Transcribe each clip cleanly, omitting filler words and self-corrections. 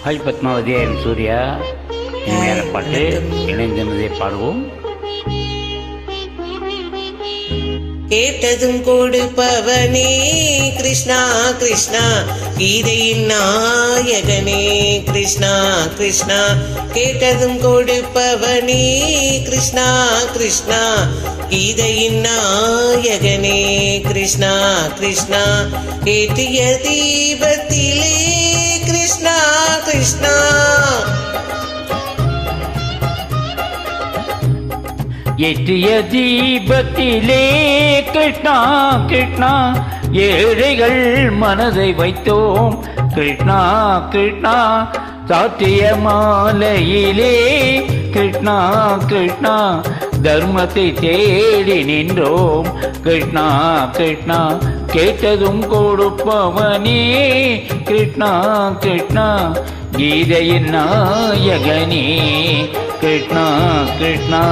Hi Padmavathi, என் சூர்யா. இனிமையான பாட்டு இணைந்திருந்ததை பாடுவோம். கேட்டதும் கொடுப்பவனே கிருஷ்ணா கிருஷ்ணா, கீதையின் நாயகனே கிருஷ்ணா கிருஷ்ணா. கேட்டதும் கொடுப்பவனே கிருஷ்ணா கிருஷ்ணா, கீதையின் நாயகனே கிருஷ்ணா கிருஷ்ணா. ஏற்றிய தீபத்திலே கிருஷ்ணா கிருஷ்ணா, ஏற்றிய தீபத்திலே கிருஷ்ணா கிருஷ்ணா, ஏழைகள் மனதை வைத்தோம் கிருஷ்ணா கிருஷ்ணா. சாத்திய மாலையிலே கிருஷ்ணா கிருஷ்ணா, தர்மத்தை தேடி நின்றோம் கிருஷ்ணா கிருஷ்ணா. கேட்டதும் கொடுப்பவனே கிருஷ்ணா கிருஷ்ணா, கீதையின் நாயகனே கிருஷ்ணா கிருஷ்ணா.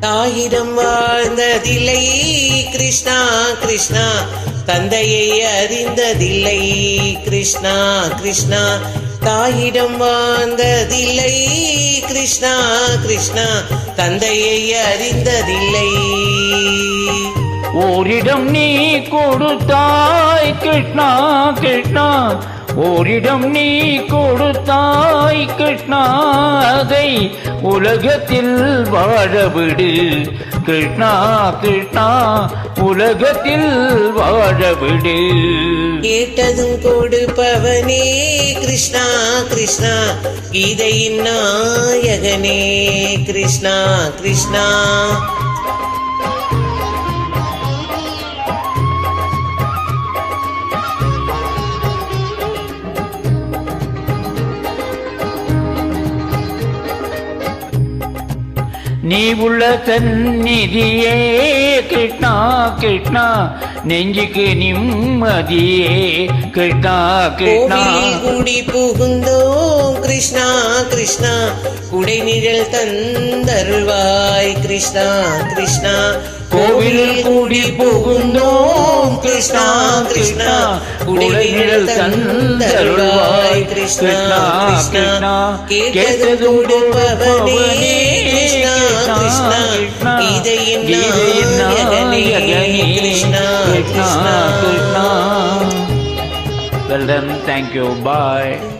தாயிடம் வாழ்ந்ததில்லை கிருஷ்ணா கிருஷ்ணா, தந்தையை அறிந்ததில்லை கிருஷ்ணா கிருஷ்ணா. தாயிடம் வாழ்ந்ததில்லை கிருஷ்ணா கிருஷ்ணா, தந்தையை அறிந்ததில்லை. ஓரிடம் நீ கொடுத்தாய் கிருஷ்ணா கிருஷ்ணா, ஓரிடம் நீ கொடுத்தாய் கிருஷ்ணா, அதை உலகத்தில் வாழவிடு கிருஷ்ணா கிருஷ்ணா, உலகத்தில் வாழவிடு. கேட்டதும் கொடுப்பவனே கிருஷ்ணா கிருஷ்ணா, கீதையின் நாயகனே கிருஷ்ணா கிருஷ்ணா. நீ உள்ள சந்நிதியே கிருஷ்ணா கிருஷ்ணா, நெஞ்சுக்கு நிம்மதியே கிருஷ்ணா கிருஷ்ணா. கூடி புகுந்தோம் கிருஷ்ணா கிருஷ்ணா, குடை நிழல் தந்தருள்வாய் கிருஷ்ணா கிருஷ்ணா. கோவிலில் கூடி புகுந்தோம் கிருஷ்ணா கிருஷ்ணா, குடை நிழல் தந்தருள்வாய் கிருஷ்ணா கிருஷ்ணா. கேட்டது கொடுப்பவனே கிருஷ்ணா கிருஷ்ணா, கீதையின் நாயகனே Krishna Krishna. Well done, thank you, bye.